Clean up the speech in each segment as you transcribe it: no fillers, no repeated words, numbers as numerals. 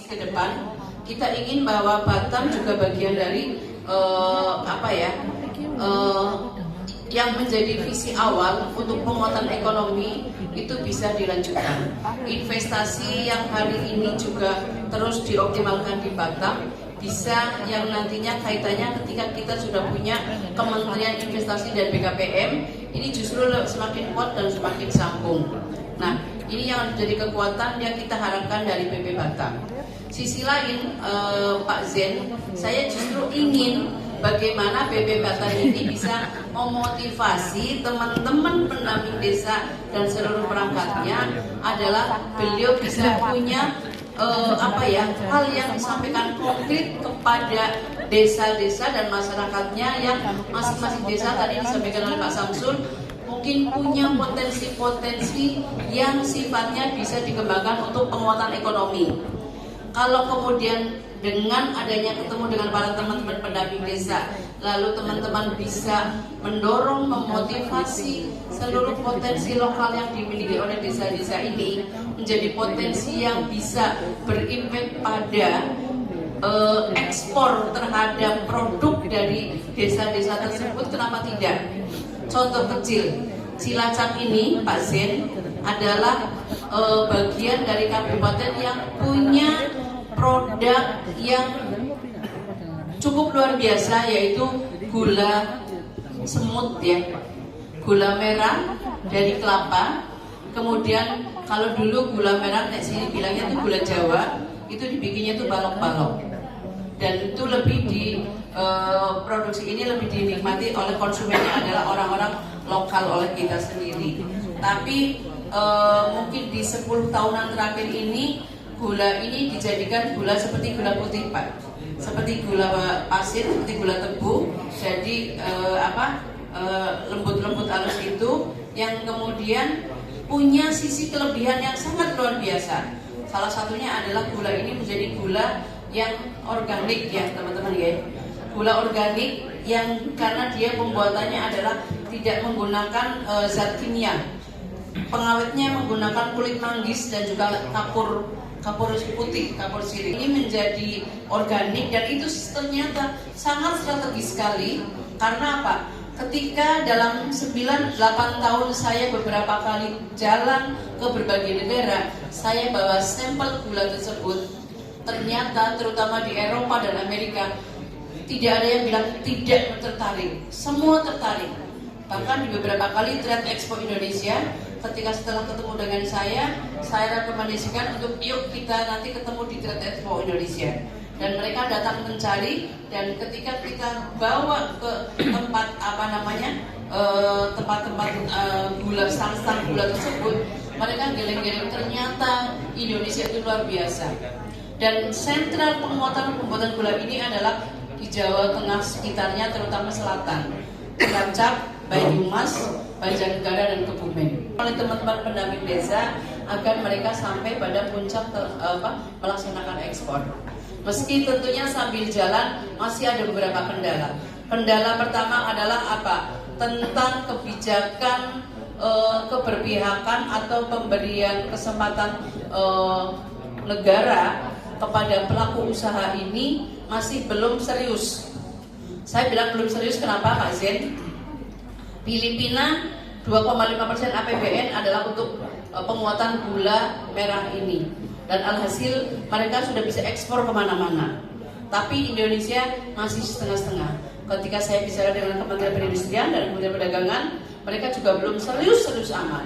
ke depan kita ingin bahwa Batam juga bagian dari yang menjadi visi awal untuk penguatan ekonomi itu bisa dilanjutkan. Investasi yang hari ini juga terus dioptimalkan di Batam bisa yang nantinya kaitannya ketika kita sudah punya Kementerian Investasi dan BKPM ini justru semakin kuat dan semakin sambung. Nah, ini yang menjadi kekuatan yang kita harapkan dari PP Batam. Sisi lain, Pak Zen, saya justru ingin bagaimana PP Batam ini bisa memotivasi teman-teman pendamping desa dan seluruh perangkatnya adalah beliau bisa punya hal yang disampaikan konkret kepada desa-desa dan masyarakatnya yang masing-masing desa tadi disampaikan oleh Pak Samsul mungkin punya potensi-potensi yang sifatnya bisa dikembangkan untuk penguatan ekonomi. Kalau kemudian dengan adanya ketemu dengan para teman-teman pendamping desa, lalu teman-teman bisa mendorong, memotivasi seluruh potensi lokal yang dimiliki oleh desa-desa ini menjadi potensi yang bisa berimpact pada ekspor terhadap produk dari desa-desa tersebut, kenapa tidak? Contoh kecil, Cilacap ini, Pak Zen, adalah bagian dari kabupaten yang punya produk yang cukup luar biasa, yaitu gula semut ya, gula merah dari kelapa. Kemudian kalau dulu gula merah, sini bilangnya itu gula Jawa, itu dibikinnya itu balok-balok, dan itu lebih produksi ini lebih dinikmati oleh konsumennya adalah orang-orang lokal oleh kita sendiri. Tapi mungkin di 10 tahunan terakhir ini gula ini dijadikan gula seperti gula putih, Pak, seperti gula pasir, seperti gula tebu. Jadi lembut-lembut halus itu yang kemudian punya sisi kelebihan yang sangat luar biasa. Salah satunya adalah gula ini menjadi gula yang organik ya teman-teman ya. Gula organik yang karena dia pembuatannya adalah tidak menggunakan zat kimia. Pengawetnya menggunakan kulit manggis dan juga kapur putih, kapur sirih. Ini menjadi organik dan itu ternyata sangat strategis sekali. Karena apa? Ketika dalam 9-8 tahun saya beberapa kali jalan ke berbagai negara, saya bawa sampel gula tersebut. Ternyata terutama di Eropa dan Amerika tidak ada yang bilang tidak tertarik, semua tertarik. Bahkan di beberapa kali Trade Expo Indonesia, ketika setelah ketemu dengan saya rekomendasikan untuk yuk kita nanti ketemu di Trade Expo Indonesia. Dan mereka datang mencari, dan ketika kita bawa ke tempat tempat-tempat gula, stand gula tersebut, mereka geleng-geleng, ternyata Indonesia itu luar biasa. Dan sentral pembuatan gula ini adalah di Jawa Tengah sekitarnya, terutama selatan, Cilacap, Banyumas, Banjarnegara dan Kebumen. Oleh teman-teman pendamping desa agar mereka sampai pada puncak melaksanakan ekspor. Meski tentunya sambil jalan masih ada beberapa kendala. Kendala pertama adalah apa? Tentang kebijakan keberpihakan atau pemberian kesempatan negara kepada pelaku usaha ini masih belum serius. Saya bilang belum serius kenapa, Pak Zen? Filipina 2,5% APBN adalah untuk penguatan gula merah ini, dan alhasil mereka sudah bisa ekspor kemana-mana. Tapi Indonesia masih setengah-setengah. Ketika saya bicara dengan Kementerian Perindustrian dan Kementerian Perdagangan, mereka juga belum serius amat.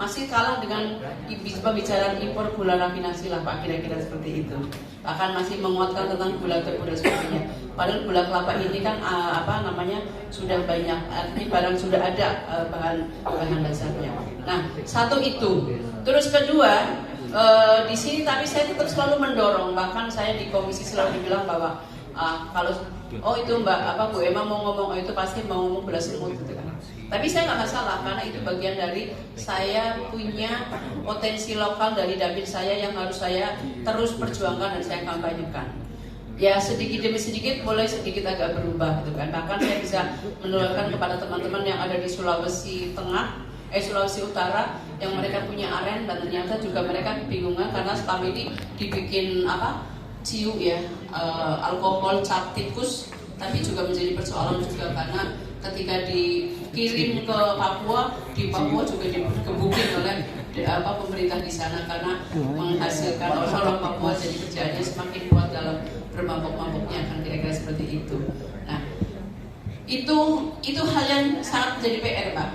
Masih kalah dengan pembicaraan impor gula rafinasi lah, Pak, kira-kira seperti itu. Bahkan masih menguatkan tentang gula tebu dan sebagainya. Padahal gula kelapa ini kan sudah banyak, ini barang sudah ada bahan dasarnya. Nah, satu itu. Terus kedua, di sini tapi saya tetap selalu mendorong, bahkan saya di komisi selalu dibilang bahwa kalau itu Bu Emma mau ngomong itu pasti mau ngomong gula semut gitu kan. Tapi saya nggak masalah karena itu bagian dari saya punya potensi lokal dari dapil saya yang harus saya terus perjuangkan dan saya kampanyekan. Ya sedikit demi sedikit mulai sedikit agak berubah gitu kan. Bahkan saya bisa menularkan kepada teman-teman yang ada di Sulawesi Tengah Sulawesi Utara yang mereka punya aren, dan ternyata juga mereka kebingungan karena selama ini dibikin ciu ya, alkohol cap tikus, tapi juga menjadi persoalan juga karena ketika dikirim ke Papua, di Papua juga digebukin oleh pemerintah di sana karena menghasilkan orang Papua jadi kerjaannya semakin kuat dalam bermabok-maboknya, kan kira-kira seperti itu. Nah, itu hal yang sangat menjadi PR, Pak.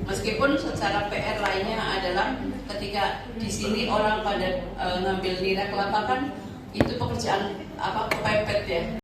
Meskipun secara PR lainnya adalah ketika di sini orang pada ngambil nira kelapa kan itu pekerjaan kepepet ya.